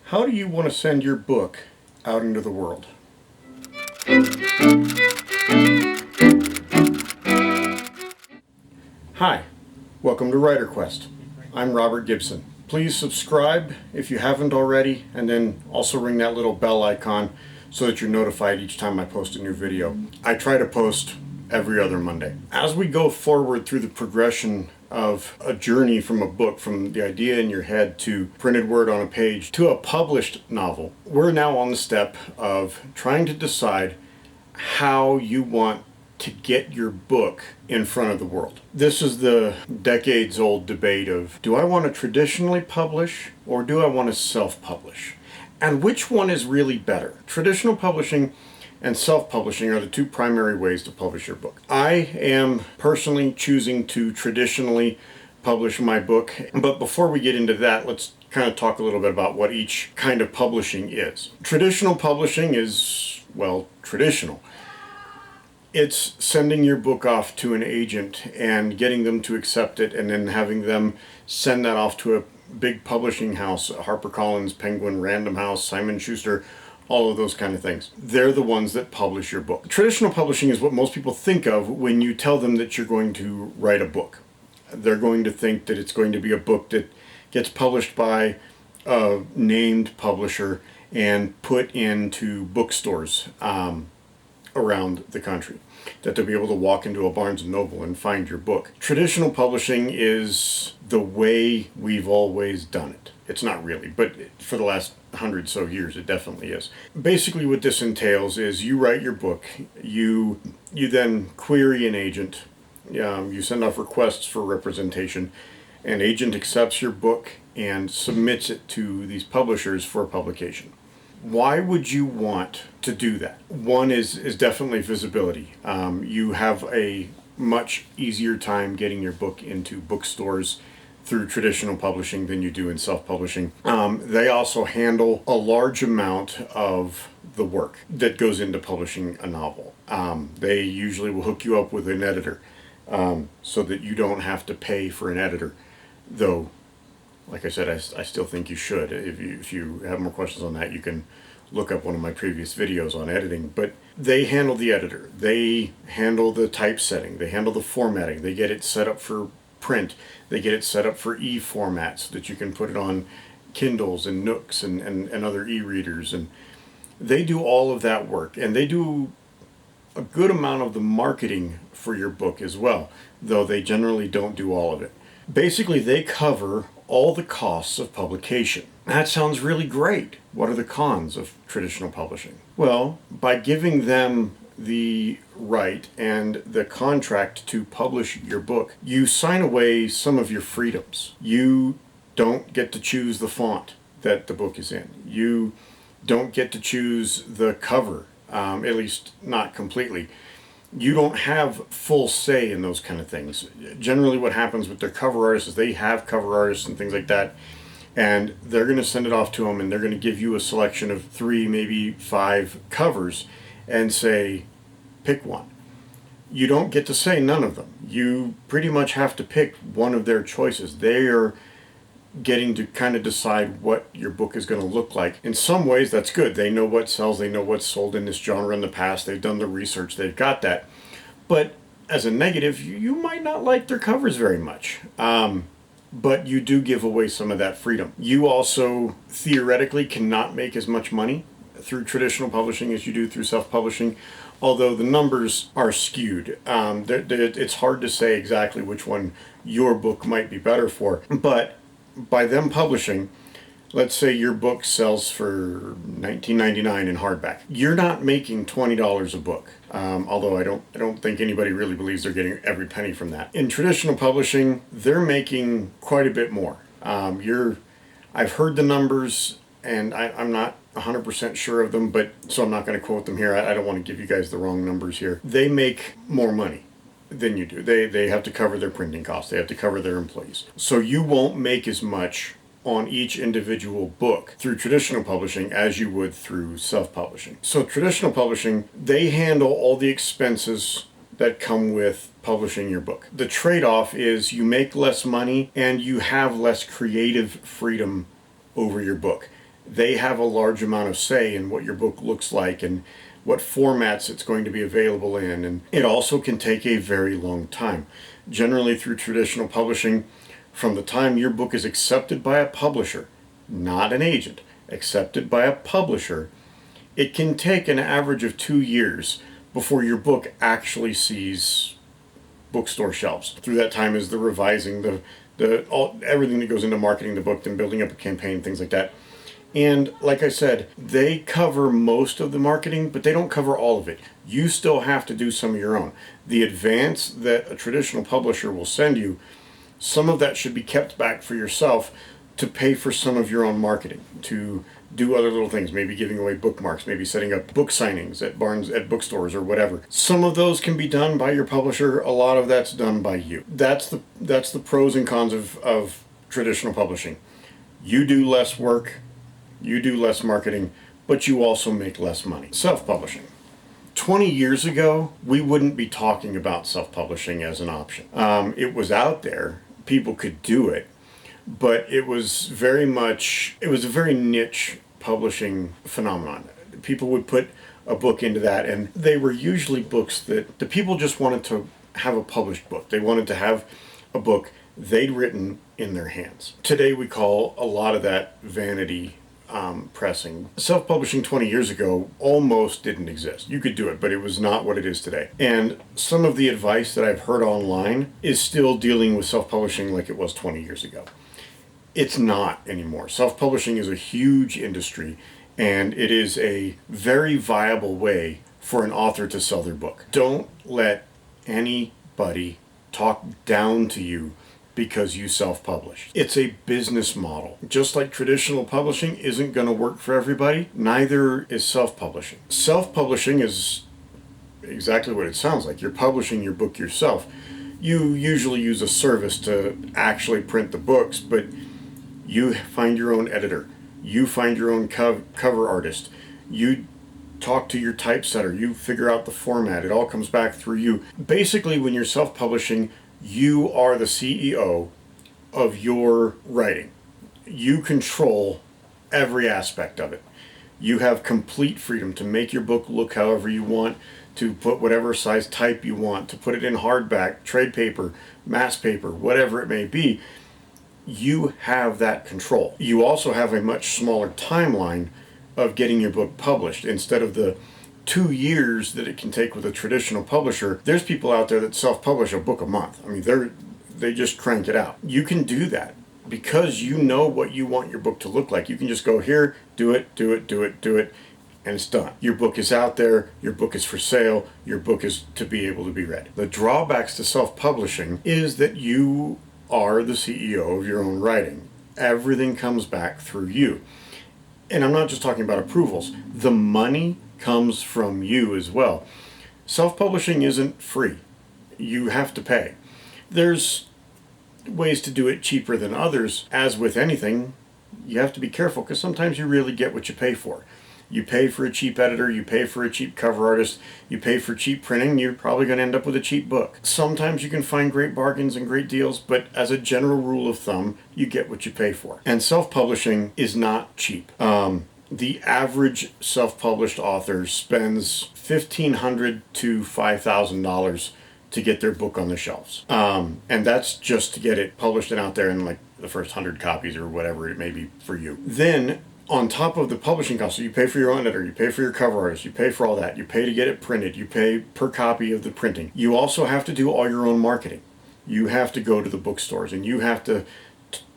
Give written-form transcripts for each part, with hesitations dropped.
How do you want to send your book out into the world? Hi, welcome to WriterQuest. I'm Robert Gibson. Please subscribe if you haven't already, and then also ring that little bell icon so that you're notified each time I post a new video. I try to post every other Monday. As we go forward through the progression of a journey from a book, from the idea in your head to printed word on a page to a published novel, we're now on the step of trying to decide how you want to get your book in front of the world. This is the decades-old debate of, do I want to traditionally publish or do I want to self-publish? And which one is really better? Traditional publishing and self-publishing are the two primary ways to publish your book. I am personally choosing to traditionally publish my book, but before we get into that, let's kind of talk a little bit about what each kind of publishing is. Traditional publishing is, well, traditional. It's sending your book off to an agent and getting them to accept it and then having them send that off to a big publishing house, HarperCollins, Penguin, Random House, Simon Schuster, all of those kind of things. They're the ones that publish your book. Traditional publishing is what most people think of when you tell them that you're going to write a book. They're going to think that it's going to be a book that gets published by a named publisher and put into bookstores around the country, that they'll be able to walk into a Barnes & Noble and find your book. Traditional publishing is the way we've always done it. It's not really, but for the last 100 so years it definitely is. Basically what this entails is you write your book, you then query an agent, you send off requests for representation, an agent accepts your book and submits it to these publishers for publication. Why would you want to do that? One is definitely visibility. You have a much easier time getting your book into bookstores through traditional publishing than you do in self-publishing. They also handle a large amount of the work that goes into publishing a novel. They usually will hook you up with an editor so that you don't have to pay for an editor, though like I said, I still think you should. If you have more questions on that, you can look up one of my previous videos on editing. But they handle the editor. They handle the typesetting. They handle the formatting. They get it set up for print. They get it set up for e-format so that you can put it on Kindles and Nooks and other e-readers. And they do all of that work. And they do a good amount of the marketing for your book as well, though they generally don't do all of it. Basically, they cover all the costs of publication. That sounds really great. What are the cons of traditional publishing? Well, by giving them the right and the contract to publish your book, you sign away some of your freedoms. You don't get to choose the font that the book is in. You don't get to choose the cover, at least not completely. You don't have full say in those kind of things. Generally what happens with their cover artists is they have cover artists and things like that, and they're going to send it off to them and they're going to give you a selection of 3, maybe 5 covers and say, pick one. You don't get to say none of them. You pretty much have to pick one of their choices. They are getting to kind of decide what your book is going to look like. In some ways that's good. They know what sells, they know what's sold in this genre in the past, they've done the research, they've got that. But as a negative, you might not like their covers very much. But you do give away some of that freedom. You also theoretically cannot make as much money through traditional publishing as you do through self-publishing, although the numbers are skewed. It's hard to say exactly which one your book might be better for, but by them publishing, let's say your book sells for $19.99 in hardback. You're not making $20 a book, although I don't think anybody really believes they're getting every penny from that. In traditional publishing, they're making quite a bit more. I've heard the numbers, and I'm not 100% sure of them, but so I'm not going to quote them here. I don't want to give you guys the wrong numbers here. They make more money than you do. They have to cover their printing costs. They have to cover their employees. So you won't make as much on each individual book through traditional publishing as you would through self-publishing. So traditional publishing, they handle all the expenses that come with publishing your book. The trade-off is you make less money and you have less creative freedom over your book. They have a large amount of say in what your book looks like and what formats it's going to be available in. And it also can take a very long time. Generally through traditional publishing, from the time your book is accepted by a publisher, not an agent, accepted by a publisher, it can take an average of 2 years before your book actually sees bookstore shelves. Through that time is the revising, everything that goes into marketing the book, then building up a campaign, things like that. And like I said, they cover most of the marketing, but they don't cover all of it. You still have to do some of your own. The advance that a traditional publisher will send you, some of that should be kept back for yourself to pay for some of your own marketing, to do other little things, maybe giving away bookmarks, maybe setting up book signings at bookstores or whatever. Some of those can be done by your publisher. A lot of that's done by you. That's the pros and cons of traditional publishing. You do less work, you do less marketing, but you also make less money. Self-publishing. 20 years ago, we wouldn't be talking about self-publishing as an option. It was out there, people could do it, but it was a very niche publishing phenomenon. People would put a book into that, and they were usually books that the people just wanted to have a published book. They wanted to have a book they'd written in their hands. Today we call a lot of that vanity pressing. Self-publishing 20 years ago almost didn't exist. You could do it, but it was not what it is today. And some of the advice that I've heard online is still dealing with self-publishing like it was 20 years ago. It's not anymore. Self-publishing is a huge industry, and it is a very viable way for an author to sell their book. Don't let anybody talk down to you because you self-publish. It's a business model. Just like traditional publishing isn't going to work for everybody, neither is self-publishing. Self-publishing is exactly what it sounds like. You're publishing your book yourself. You usually use a service to actually print the books, but you find your own editor. You find your own cover artist. You talk to your typesetter. You figure out the format. It all comes back through you. Basically, when you're self-publishing, you are the CEO of your writing. You control every aspect of it. You have complete freedom to make your book look however you want, to put whatever size type you want, to put it in hardback, trade paper, mass paper, whatever it may be. You have that control. You also have a much smaller timeline of getting your book published. Instead of the 2 years that it can take with a traditional publisher, there's people out there that self-publish a book a month. I mean, they just crank it out. You can do that because you know what you want your book to look like. You can just go here, do it, and it's done. Your book is out there, your book is for sale, your book is to be able to be read. The drawbacks to self-publishing is that you are the CEO of your own writing. Everything comes back through you. And I'm not just talking about approvals. The money comes from you as well. Self-publishing isn't free. You have to pay. There's ways to do it cheaper than others. As with anything, you have to be careful because sometimes you really get what you pay for. You pay for a cheap editor, you pay for a cheap cover artist, you pay for cheap printing, you're probably going to end up with a cheap book. Sometimes you can find great bargains and great deals, but as a general rule of thumb, you get what you pay for. And self-publishing is not cheap. The average self-published author spends $1,500 to $5,000 to get their book on the shelves. And that's just to get it published and out there in like the first 100 copies or whatever it may be for you. Then on top of the publishing cost, so you pay for your own editor, you pay for your cover artist, you pay for all that, you pay to get it printed, you pay per copy of the printing. You also have to do all your own marketing. You have to go to the bookstores and you have to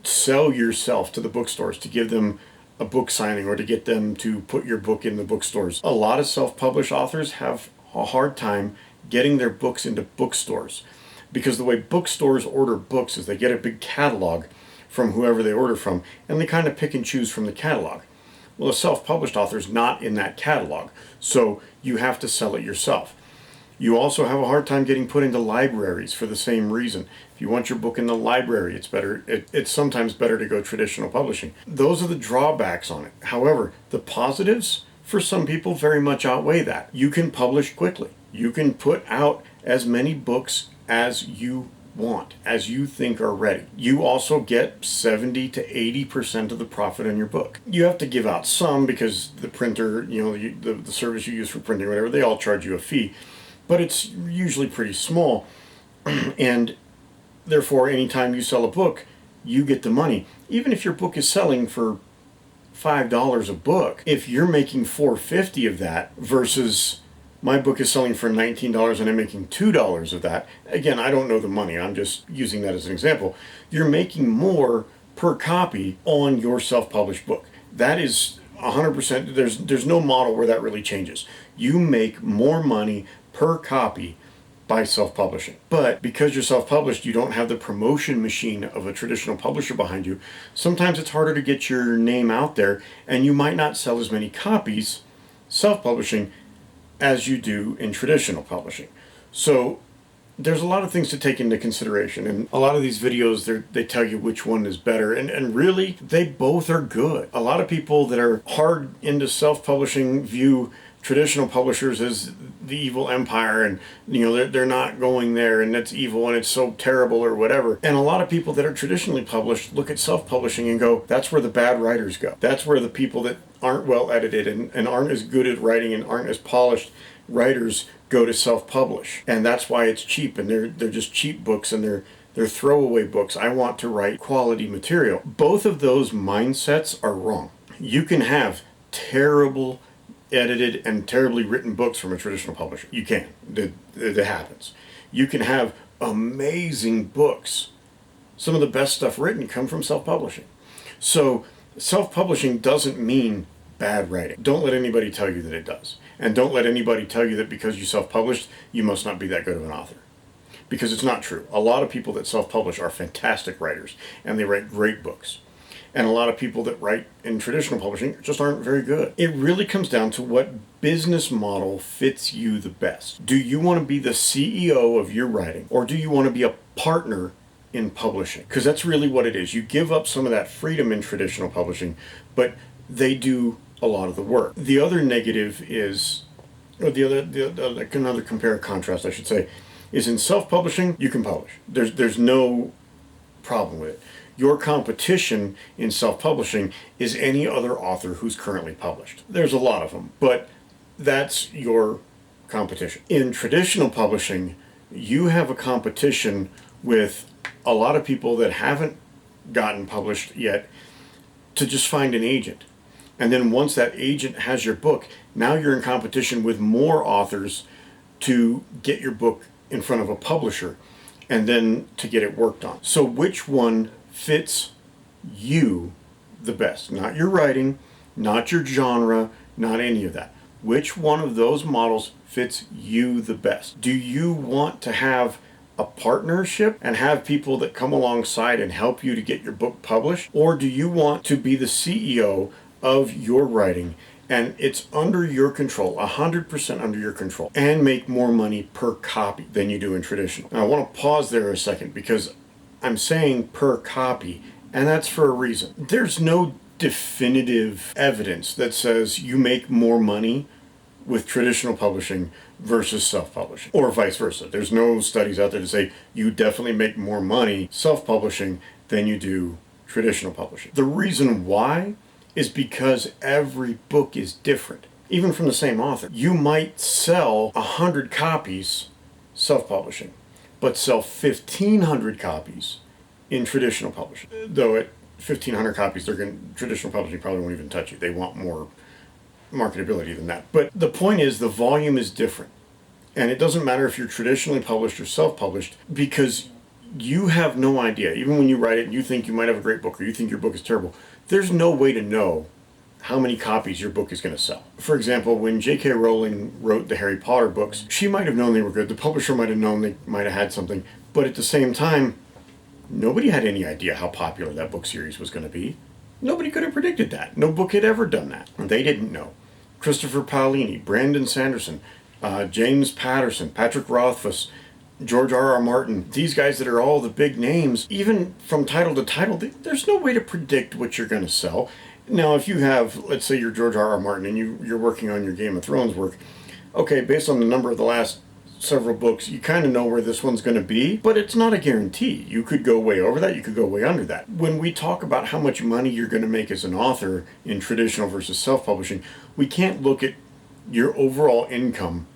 sell yourself to the bookstores to give them a book signing or to get them to put your book in the bookstores. A lot of self-published authors have a hard time getting their books into bookstores because the way bookstores order books is they get a big catalog from whoever they order from, and they kind of pick and choose from the catalog. Well, a self-published author is not in that catalog, so you have to sell it yourself. You also have a hard time getting put into libraries for the same reason. If you want your book in the library, it's sometimes better to go traditional publishing. Those are the drawbacks on it. However, the positives for some people very much outweigh that. You can publish quickly. You can put out as many books as you want, as you think are ready. You also get 70 to 80% of the profit on your book. You have to give out some because the printer, the service you use for printing, whatever, they all charge you a fee, but it's usually pretty small. And therefore, anytime you sell a book, you get the money. Even if your book is selling for $5 a book, if you're making $4.50 of that versus my book is selling for $19 and I'm making $2 of that, again, I don't know the money, I'm just using that as an example, you're making more per copy on your self-published book. That is 100%, there's no model where that really changes. You make more money per copy by self-publishing. But because you're self-published, you don't have the promotion machine of a traditional publisher behind you. Sometimes it's harder to get your name out there, and you might not sell as many copies self-publishing as you do in traditional publishing. So there's a lot of things to take into consideration, and a lot of these videos, they tell you which one is better, and really, they both are good. A lot of people that are hard into self-publishing view traditional publishers as the evil empire, and they're not going there, and that's evil and it's so terrible or whatever. And a lot of people that are traditionally published look at self-publishing and go, that's where the bad writers go. That's where the people that aren't well edited and aren't as good at writing and aren't as polished writers go to self-publish. And that's why it's cheap, and they're just cheap books, and they're throwaway books. I want to write quality material. Both of those mindsets are wrong. You can have terrible edited and terribly written books from a traditional publisher. You can. That happens. You can have amazing books. Some of the best stuff written come from self-publishing. So self-publishing doesn't mean bad writing. Don't let anybody tell you that it does. And don't let anybody tell you that because you self-published, you must not be that good of an author. Because it's not true. A lot of people that self-publish are fantastic writers, and they write great books. And a lot of people that write in traditional publishing just aren't very good. It really comes down to what business model fits you the best. Do you want to be the CEO of your writing, or do you want to be a partner in publishing? Because that's really what it is. You give up some of that freedom in traditional publishing, but they do a lot of the work. The other negative is, or another compare contrast, I should say, is in self-publishing, you can publish. There's no problem with it. Your competition in self-publishing is any other author who's currently published. There's a lot of them, but that's your competition. In traditional publishing, you have a competition with a lot of people that haven't gotten published yet to just find an agent. And then once that agent has your book, now you're in competition with more authors to get your book in front of a publisher and then to get it worked on. So which one fits you the best? Not your writing, not your genre, not any of that. Which one of those models fits you the best? Do you want to have a partnership and have people that come alongside and help you to get your book published? Or do you want to be the CEO of your writing and it's under your control, 100% under your control, and make more money per copy than you do in traditional? Now, I want to pause there a second because I'm saying per copy, and that's for a reason. There's no definitive evidence that says you make more money with traditional publishing versus self-publishing, or vice versa. There's no studies out there to say you definitely make more money self-publishing than you do traditional publishing. The reason why is because every book is different, even from the same author. You might sell 100 copies self-publishing, but sell 1,500 copies in traditional publishing. Though at 1,500 copies, traditional publishing probably won't even touch you. They want more marketability than that. But the point is, the volume is different. And it doesn't matter if you're traditionally published or self-published, because you have no idea. Even when you write it and you think you might have a great book or you think your book is terrible, there's no way to know how many copies your book is going to sell. For example, when J.K. Rowling wrote the Harry Potter books, she might have known they were good. The publisher might have known they might have had something. But at the same time, nobody had any idea how popular that book series was going to be. Nobody could have predicted that. No book had ever done that. They didn't know. Christopher Paolini, Brandon Sanderson, James Patterson, Patrick Rothfuss, George R.R. Martin, these guys that are all the big names, even from title to title, there's no way to predict what you're going to sell. Now, if you have, let's say you're George R.R. Martin and you're working on your Game of Thrones work, okay, based on the number of the last several books, you kind of know where this one's going to be, but it's not a guarantee. You could go way over that, you could go way under that. When we talk about how much money you're going to make as an author in traditional versus self-publishing, we can't look at your overall income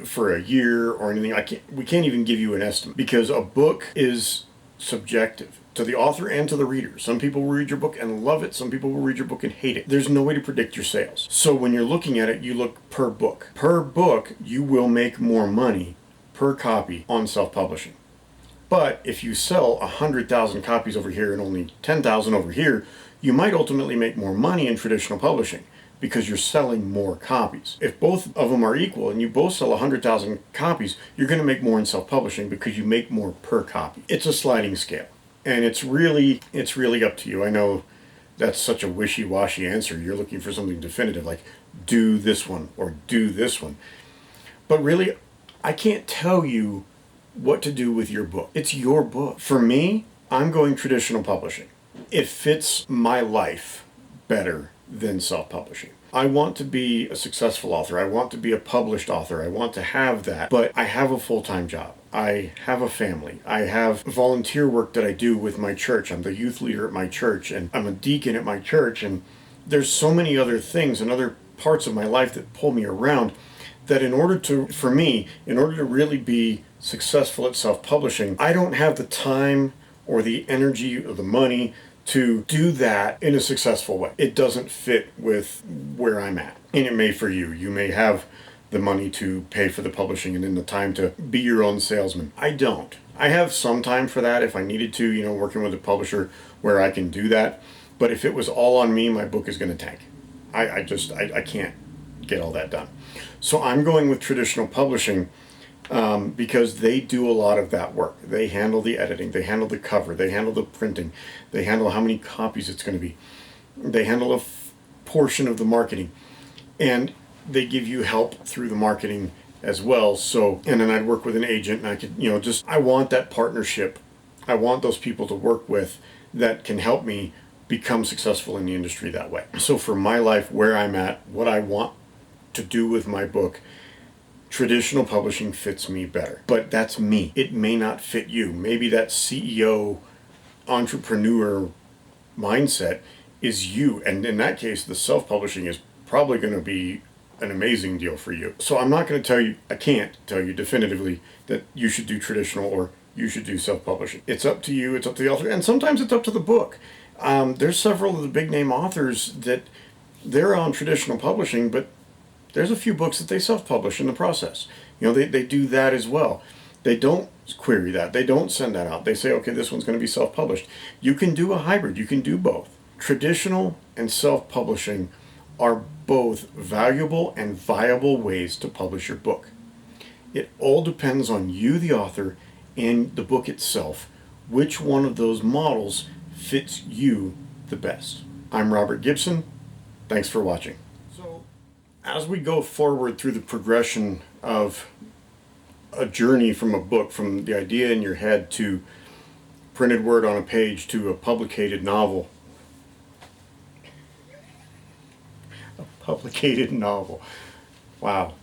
for a year or anything. We can't even give you an estimate, because a book is subjective to the author and to the reader. Some people will read your book and love it. Some people will read your book and hate it. There's no way to predict your sales. So when you're looking at it, you look per book. Per book, you will make more money per copy on self-publishing. But if you sell 100,000 copies over here and only 10,000 over here, you might ultimately make more money in traditional publishing, because you're selling more copies. If both of them are equal and you both sell 100,000 copies, you're going to make more in self-publishing because you make more per copy. It's a sliding scale, and it's really up to you. I know that's such a wishy-washy answer. You're looking for something definitive, like do this one or do this one. But really, I can't tell you what to do with your book. It's your book. For me, I'm going traditional publishing. It fits my life better than self-publishing. I want to be a successful author. I want to be a published author. I want to have that, but I have a full-time job. I have a family. I have volunteer work that I do with my church. I'm the youth leader at my church, and I'm a deacon at my church, and there's so many other things and other parts of my life that pull me around, that in order to really be successful at self-publishing, I don't have the time or the energy or the money to do that in a successful way. It doesn't fit with where I'm at. And it may for you. You may have the money to pay for the publishing and then the time to be your own salesman. I don't. I have some time for that if I needed to, working with a publisher where I can do that. But if it was all on me, my book is going to tank. I can't get all that done. So I'm going with traditional publishing, because they do a lot of that work. They handle the editing, they handle the cover, they handle the printing, they handle how many copies it's going to be, they handle a portion of the marketing, and they give you help through the marketing as well. So, and then I'd work with an agent, and I could, I want that partnership. I want those people to work with that can help me become successful in the industry that way. So for my life, where I'm at, what I want to do with my book, traditional publishing fits me better. But that's me. It may not fit you. Maybe that CEO, entrepreneur mindset is you. And in that case, the self-publishing is probably going to be an amazing deal for you. So I'm not going to tell you, I can't tell you definitively that you should do traditional or you should do self-publishing. It's up to you. It's up to the author. And sometimes it's up to the book. There's several of the big name authors that they're on traditional publishing, but there's a few books that they self-publish in the process. They do that as well. They don't query that. They don't send that out. They say, okay, this one's going to be self-published. You can do a hybrid. You can do both. Traditional and self-publishing are both valuable and viable ways to publish your book. It all depends on you, the author, and the book itself, which one of those models fits you the best. I'm Robert Gibson. Thanks for watching. As we go forward through the progression of a journey from a book, from the idea in your head to printed word on a page to a publicated novel. A publicated novel. Wow.